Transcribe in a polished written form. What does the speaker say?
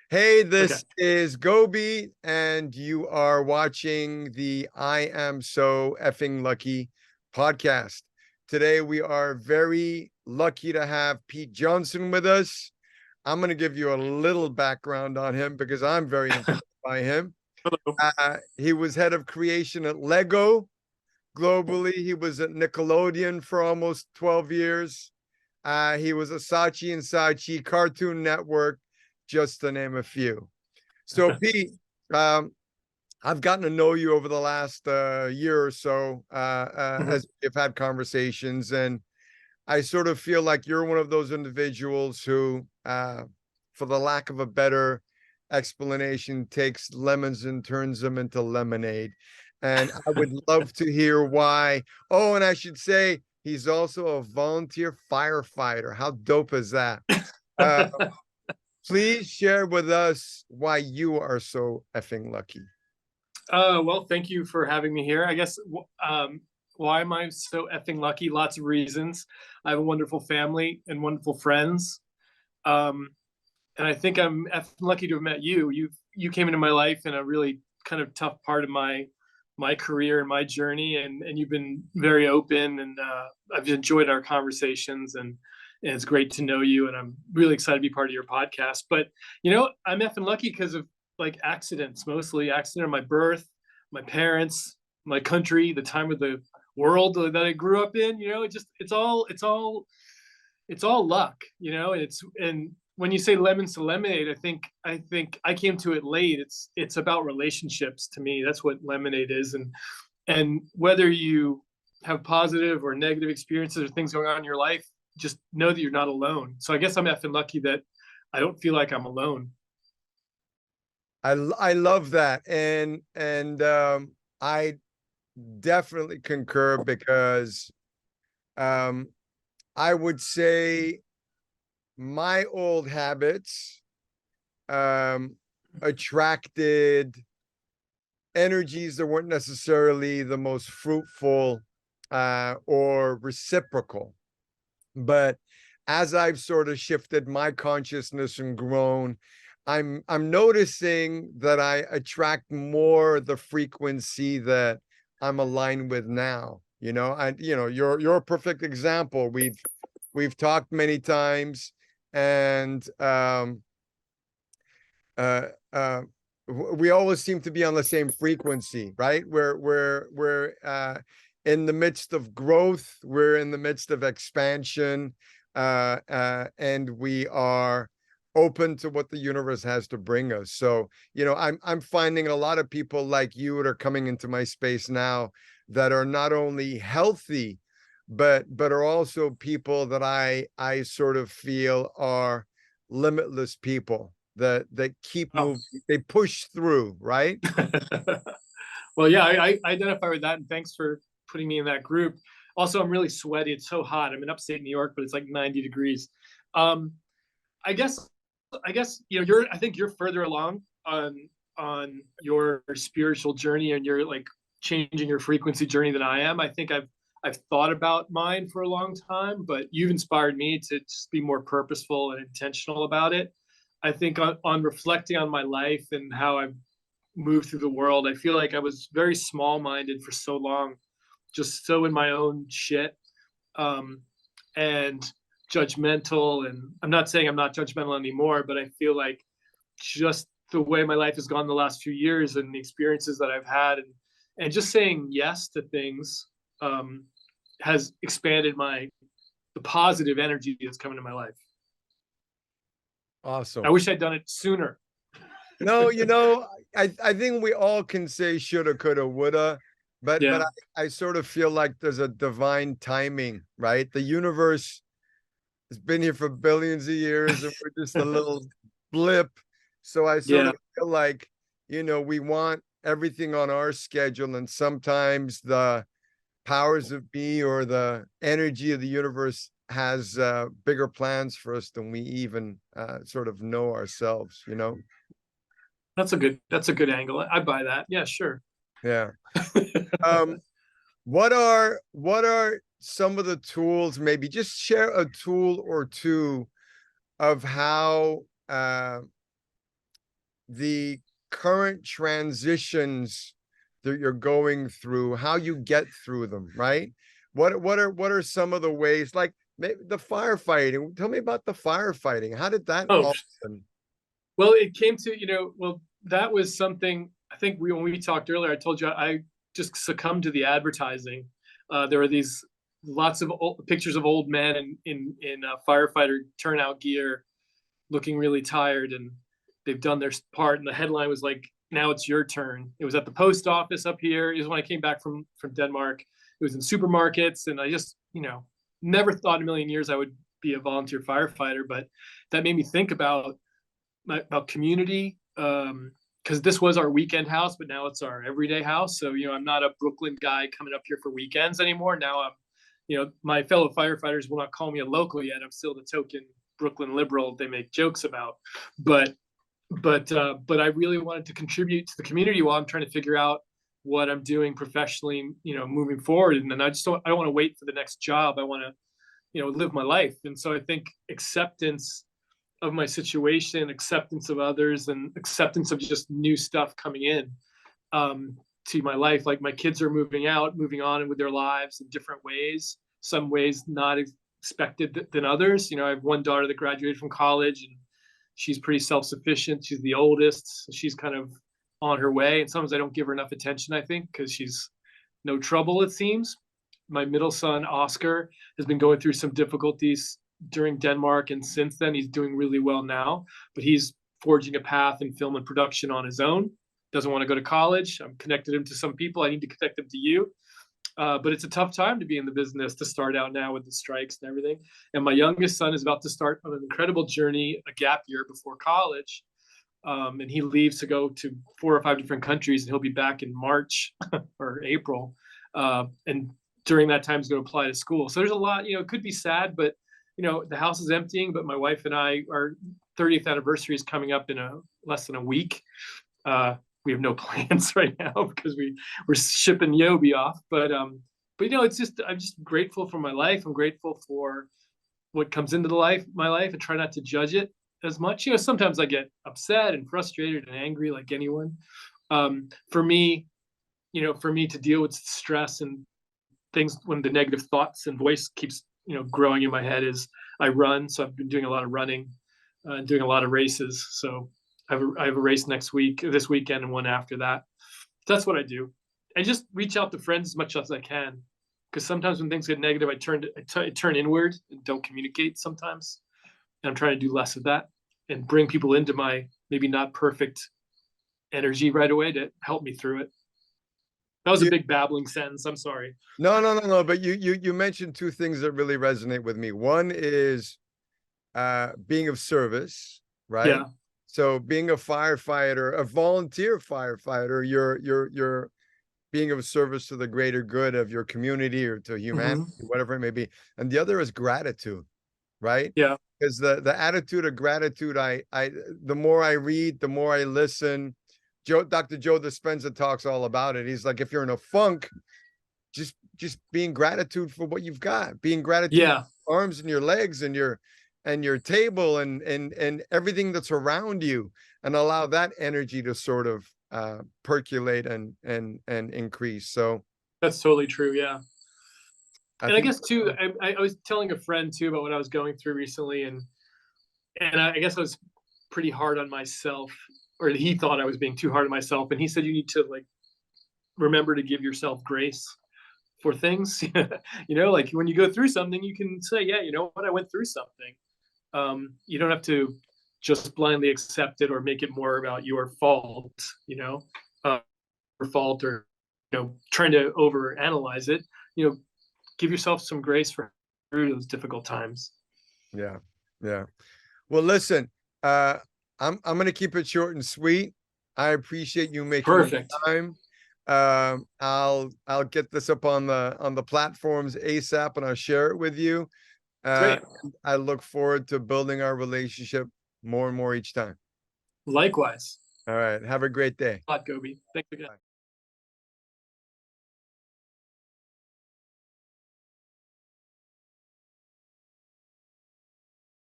Hey, Okay. this is Gobi, and you are watching the I Am So Effing Lucky podcast. Today, we are very lucky to have Pete Johnson with us. I'm going to give you a little background on him because I'm very impressed by him. Hello. He was head of creation at Lego globally. He was at Nickelodeon for almost 12 years. He was a Saatchi and Saatchi, Cartoon Network, just to name a few. So, Pete, um, I've gotten to know you over the last year or so Mhm. as we've had conversations, and I sort of feel like you're one of those individuals who, for the lack of a better explanation, takes lemons and turns them into lemonade. And I would love to hear why. Oh, and I should say he's also a volunteer firefighter. How dope is that? Uh, please share with us why you are so effing lucky. well, thank you for having me here. I guess why am I so effing lucky? Lots of reasons. I have a wonderful family and wonderful friends, um, and I think I'm effing lucky to have met you. You came into my life in a really kind of tough part of my career and my journey, and you've been very open, and I've enjoyed our conversations, and it's great to know you, and I'm really excited to be part of your podcast. But I'm effing lucky because of like accidents, mostly accident of my birth, my parents, my country, the time of the world that I grew up in. It's all luck, and when you say lemons to lemonade, I think I came to it late. It's about relationships to me. That's what lemonade is, and whether you have positive or negative experiences or things going on in your life, just know that you're not alone. So I guess I'm effing lucky that I don't feel like I'm alone. I love that, and I definitely concur because um, I would say my old habits um, attracted energies that weren't necessarily the most fruitful or reciprocal. But as I've sort of shifted my consciousness and grown, I'm noticing that I attract more the frequency that I'm aligned with now. You're a perfect example. We've talked many times, and uh, uh, we always seem to be on the same frequency, right? We're in the midst of growth, we're in the midst of expansion, and we are open to what the universe has to bring us. So, I'm finding a lot of people like you that are coming into my space now that are not only healthy, but are also people that I sort of feel are limitless people that keep Oh. moving, they push through, right? Well, yeah, I identify with that, and thanks for putting me in that group. Also, I'm really sweaty. It's so hot. I'm in upstate New York, but it's like 90 degrees. Um, I guess I guess I think you're further along on your spiritual journey and your like changing your frequency journey than I am. I think I've thought about mine for a long time, but you've inspired me to just be more purposeful and intentional about it. I think on reflecting on my life and how I've moved through the world, I feel like I was very small minded for so long, just so in my own shit, um, and judgmental. And I'm not saying I'm not judgmental anymore, but I feel like just the way my life has gone the last few years and the experiences that I've had, and just saying yes to things, um, has expanded the positive energy that's coming to my life. I Awesome. wish I'd done it sooner. No, I think we all can say shoulda, coulda, woulda, but Yeah. I sort of feel like there's a divine timing, right? The universe has been here for billions of years, and we're just a little blip. So I sort Yeah. of feel like, we want everything on our schedule, and sometimes the powers of be or the energy of the universe has bigger plans for us than we even sort of know ourselves. That's a good angle. I buy that. Yeah, sure. Yeah. Um, what are some of the tools? Maybe just share a tool or two of how the current transitions that you're going through, how you get through them, right? What are some of the ways, like the firefighting? Tell me about the firefighting. How did that Oh, all happen? well, it came to, well, that was something I think when we talked earlier, I told you I just succumbed to the advertising. There were these lots of pictures of old men in firefighter turnout gear, looking really tired, and they've done their part. And the headline was like, "Now it's your turn." It was at the post office up here. It was when I came back from Denmark. It was in supermarkets, and I just never thought in a million years I would be a volunteer firefighter. But that made me think about community, because this was our weekend house, but now it's our everyday house. So I'm not a Brooklyn guy coming up here for weekends anymore. Now my fellow firefighters will not call me a local yet. I'm still the token Brooklyn liberal they make jokes about, but but I really wanted to contribute to the community while I'm trying to figure out what I'm doing professionally, moving forward. And then I don't want to wait for the next job. I want to live my life. And so I think acceptance of my situation, acceptance of others, and acceptance of just new stuff coming in, to my life. Like my kids are moving out, moving on with their lives in different ways. Some ways not expected than others. I have one daughter that graduated from college, and she's pretty self-sufficient. She's the oldest, so she's kind of on her way. And sometimes I don't give her enough attention, I think, because she's no trouble, it seems. My middle son, Oscar, has been going through some difficulties during Denmark, and since then he's doing really well now, but he's forging a path in film and production on his own. Doesn't want to go to college. I'm connected him to some people. I need to connect him to you. But it's a tough time to be in the business, to start out now with the strikes and everything. And my youngest son is about to start on an incredible journey, a gap year before college. And he leaves to go to 4 or 5 different countries, and he'll be back in March or April. And during that time, he's going to apply to school. So there's a lot, it could be sad, but the house is emptying. But my wife and I, our 30th anniversary is coming up in less than a week. We have no plans right now because we're shipping Yobi off. But it's just, I'm just grateful for my life. I'm grateful for what comes into my life, and try not to judge it as much. Sometimes I get upset and frustrated and angry like anyone. For me, to deal with stress and things, when the negative thoughts and voice keeps growing in my head, is I run. So I've been doing a lot of running, doing a lot of races. So I have a race this weekend, and one after that. That's what I do. And just reach out to friends as much as I can, because sometimes when things get negative, I turn inward and don't communicate sometimes. And I'm trying to do less of that and bring people into my maybe not perfect energy right away to help me through it. That was a big babbling sentence. I'm sorry. No. But you mentioned two things that really resonate with me. One is being of service, right? Yeah. So being a firefighter, a volunteer firefighter, you're being of service to the greater good of your community or to humanity, whatever it may be. And the other is gratitude, right? Yeah. Because the attitude of gratitude, the more I read, the more I listen. Dr. Joe Dispenza talks all about it. He's like, if you're in a funk, just being gratitude for what you've got, being gratitude Yeah. for your arms and your legs and your table and everything that's around you, and allow that energy to sort of percolate and increase. So That's totally true. Yeah. And I think guess too, I was telling a friend too about what I was going through recently, and I guess I was pretty hard on myself, or he thought I was being too hard on myself, and he said you need to like remember to give yourself grace for things. Like when you go through something, you can say, yeah, you know what, I went through something. You don't have to just blindly accept it or make it more about your fault, or fault, or trying to over analyze it. Give yourself some grace for through those difficult times. Yeah. Well, listen, I'm gonna keep it short and sweet. I appreciate you making the Perfect. time. I'll get this up on the platforms ASAP, and I'll share it with you. Great. I look forward to building our relationship more and more each time. Likewise. All right. Have a great day. A lot, Gobi. Thanks again. Bye.